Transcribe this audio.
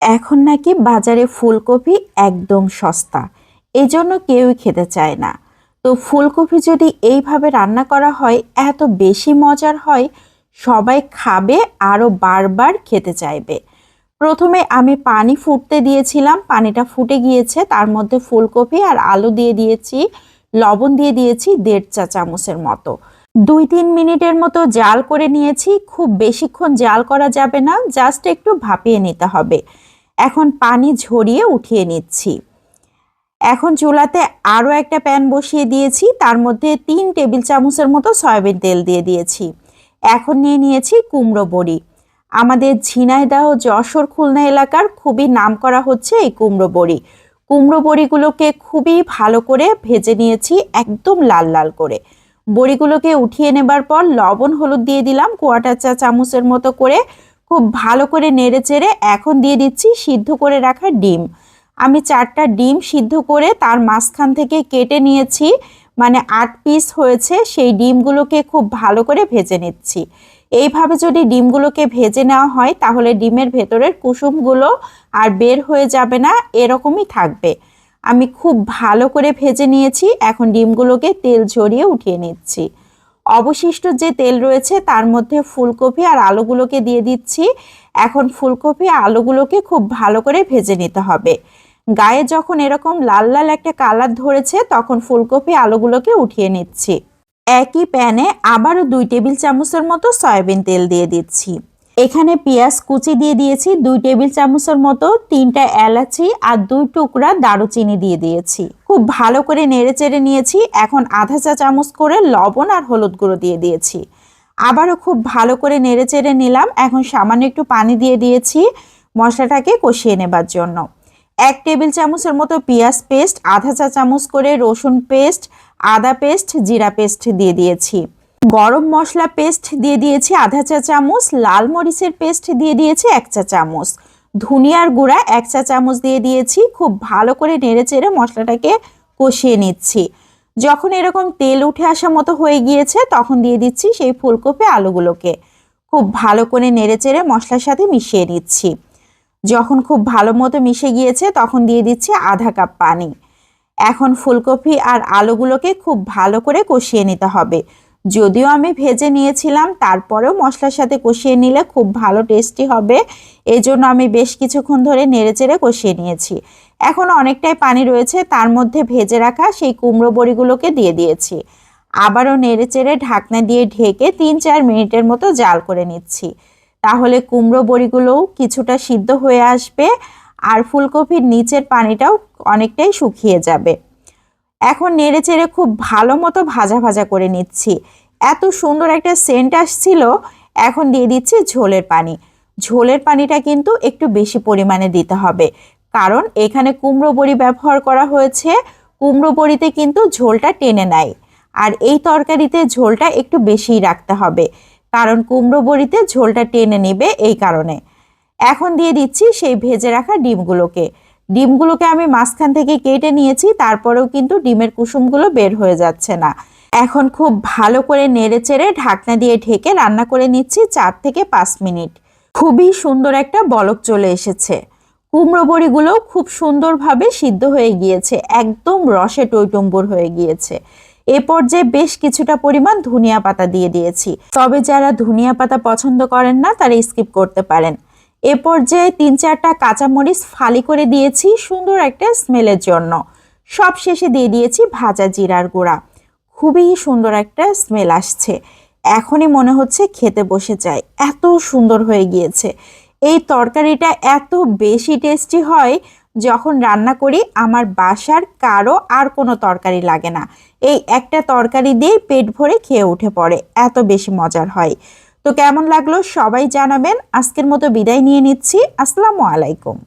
এখন নাকি বাজারে ফুলকপি একদম সস্তা, এজন্য কেউই খেতে চায় না। তো ফুলকপি যদি এইভাবে রান্না করা হয় এত বেশি মজার হয়, সবাই খাবে আরও বারবার খেতে চাইবে। প্রথমে আমি পানি ফুটতে দিয়েছিলাম, পানিটা ফুটে গিয়েছে, তার মধ্যে ফুলকপি আর আলু দিয়ে দিয়েছি, লবণ দিয়ে দিয়েছি 1.5 চা চামচের মতো। 2-3 মিনিটের মতো জাল করে নিয়েছি। খুব বেশিক্ষণ জাল করা যাবে না, জাস্ট একটু ভাপিয়ে নিতে হবে। এখন পানি ঝরিয়ে উঠিয়ে নিচ্ছি। এখন চুলাতে আরও একটা প্যান বসিয়ে দিয়েছি, তার মধ্যে 3 টেবিল চামচের মতো সয়াবিন তেল দিয়ে দিয়েছি। এখন নিয়ে নিয়েছি কুমড়ো বড়ি। আমাদের ঝিনাইদহ, যশোর, খুলনা এলাকার খুবই নাম করা হচ্ছে এই কুমড়ো বড়ি। কুমড়ো বড়িগুলোকে খুবই ভালো করে ভেজে নিয়েছি, একদম লাল লাল করে। বড়িগুলোকে উঠিয়ে নেবার পর লবণ হলুদ দিয়ে দিলাম 1/4 চা চামচের মতো করে। খুব ভালো করে নেড়ে চেড়ে এখন দিয়ে দিচ্ছি সিদ্ধ করে রাখা ডিম। আমি 4টা ডিম সিদ্ধ করে তার মাঝখান থেকে কেটে নিয়েছি, মানে 8 পিস হয়েছে। সেই ডিমগুলোকে খুব ভালো করে ভেজে নিচ্ছি। এইভাবে যদি ডিমগুলোকে ভেজে নেওয়া হয় তাহলে ডিমের ভেতরের কুসুমগুলো আর বের হয়ে যাবে না, এরকমই থাকবে। আমি খুব ভালো করে ভেজে নিয়েছি। এখন ডিমগুলোকে তেল ঝরিয়ে উঠিয়ে নিচ্ছি। অবশিষ্ট যে তেল রয়েছে তার মধ্যে ফুলকপি আর আলুগুলোকে দিয়ে দিচ্ছি। এখন ফুলকপি আর আলুগুলোকে খুব ভালো করে ভেজে নিতে হবে। গায়ে যখন এরকম লাল লাল একটা কালার ধরেছে তখন ফুলকপি আলুগুলোকে উঠিয়ে নিচ্ছি। একই প্যানে আবারও 2 টেবিল চামচের মতো সয়াবিন তেল দিয়ে দিচ্ছি। এখানে পেঁয়াজ কুচি দিয়ে দিয়েছি 2 টেবিল চামচের মতো, 3টা এলাচি আর 2 টুকরা দারুচিনি দিয়ে দিয়েছি। খুব ভালো করে নেড়ে চেড়ে নিয়েছি। এখন আধা চা চামচ করে লবণ আর হলুদ গুঁড়ো দিয়ে দিয়েছি। আবারও খুব ভালো করে নেড়ে চেড়ে নিলাম। এখন সামান্য একটু পানি দিয়ে দিয়েছি মশলাটাকে কষিয়ে নেবার জন্য। 1 টেবিল চামচের মতো পেঁয়াজ পেস্ট, আধা চা চামচ করে রসুন পেস্ট, আদা পেস্ট, জিরা পেস্ট দিয়ে দিয়েছি। গরম মশলা পেস্ট দিয়ে দিয়েছি আধা চা চামচ, লাল মরিচের পেস্ট দিয়ে দিয়েছি 1 চা চামচ, ধনিয়ার গুঁড়া 1 চা চামচ দিয়ে দিয়েছি। খুব ভালো করে নেড়ে চেড়ে মশলাটাকে কষিয়ে নিচ্ছি। যখন এরকম তেল উঠে আসা মতো হয়ে গিয়েছে তখন দিয়ে দিচ্ছি সেই ফুলকপি আলুগুলোকে। খুব ভালো করে নেড়ে চেড়ে মশলার সাথে মিশিয়ে নিচ্ছি। যখন খুব ভালো মতো মিশে গিয়েছে তখন দিয়ে দিচ্ছি আধা কাপ পানি। এখন ফুলকপি আর আলুগুলোকে খুব ভালো করে কষিয়ে নিতে হবে। যদিও আমি ভেজে নিয়েছিলাম, তারপরেও মশলার সাথে কষিয়ে নিলে খুব ভালো টেস্টি হবে। এই জন্য আমি বেশ কিছুক্ষণ ধরে নেড়েচেড়ে কষিয়ে নিয়েছি। এখন অনেকটাই পানি রয়েছে, তার মধ্যে ভেজে রাখা সেই কুমড়ো বড়িগুলোকে দিয়ে দিয়েছি। আবারও নেড়েচেড়ে ঢাকনা দিয়ে ঢেকে 3-4 মিনিটের মতো জাল করে নিচ্ছি। তাহলে কুমড়ো বড়িগুলোও কিছুটা সিদ্ধ হয়ে আসবে আর ফুলকপির নিচের পানিটাও অনেকটাই শুকিয়ে যাবে। এখন নেড়েচেড়ে খুব ভালো মতো ভাজা ভাজা করে নিচ্ছি। এত সুন্দর একটা সেন্ট আসছিল। এখন দিয়ে দিচ্ছি ঝোলের পানি। ঝোলের পানিটা কিন্তু একটু বেশি পরিমাণে দিতে হবে, কারণ এখানে কুমড়ো বড়ি ব্যবহার করা হয়েছে। কুমড়ো বড়িতে কিন্তু ঝোলটা টেনে নেয়, আর এই তরকারিতে ঝোলটা একটু বেশিই রাখতে হবে, কারণ কুমড়ো বড়িতে ঝোলটা টেনে নেবে এই কারণে। এখন দিয়ে দিচ্ছি সেই ভেজে রাখা ডিমগুলোকে। ডিমগুলোকে আমি মাঝখান থেকে কেটে নিয়েছি, তারপরেও কিন্তু ডিমের কুসুমগুলো বের হয়ে যাচ্ছে না। এখন খুব ভালো করে নেড়েচেড়ে ঢাকনা দিয়ে ঢেকে রান্না করে নিচ্ছি 4 থেকে 5 মিনিট। খুবই সুন্দর একটা বলক চলে এসেছে। কুমড়ো বড়িগুলো খুব সুন্দরভাবে সিদ্ধ হয়ে গিয়েছে, একদম রসে টইটুম্বুর হয়ে গিয়েছে। এ পর্যায়ে বেশ কিছুটা পরিমাণ ধনিয়া পাতা দিয়ে দিয়েছি, তবে যারা ধনিয়া পাতা পছন্দ করেন না তারা স্কিপ করতে পারেন। এ পর্যায়ে 3-4টা কাঁচামরিচ ফালি করে দিয়েছি সুন্দর একটা স্মেলের জন্য। সব শেষে দিয়ে দিয়েছি ভাজা জিরার গুঁড়া। খুবই সুন্দর একটা স্মেল আসছে। এখনই মনে হচ্ছে খেতে বসে যায়, এত সুন্দর হয়ে গিয়েছে। এই তরকারিটা এত বেশি টেস্টি হয়, যখন রান্না করি আমার বাসার কারো আর কোনো তরকারি লাগে না। এই একটা তরকারি দিয়ে পেট ভরে খেয়ে উঠে পড়ে, এত বেশি মজার হয়। তো কেমন লাগলো সবাই জানাবেন। আজকের মতো বিদায় নিয়ে নিচ্ছি। আসসালামু আলাইকুম।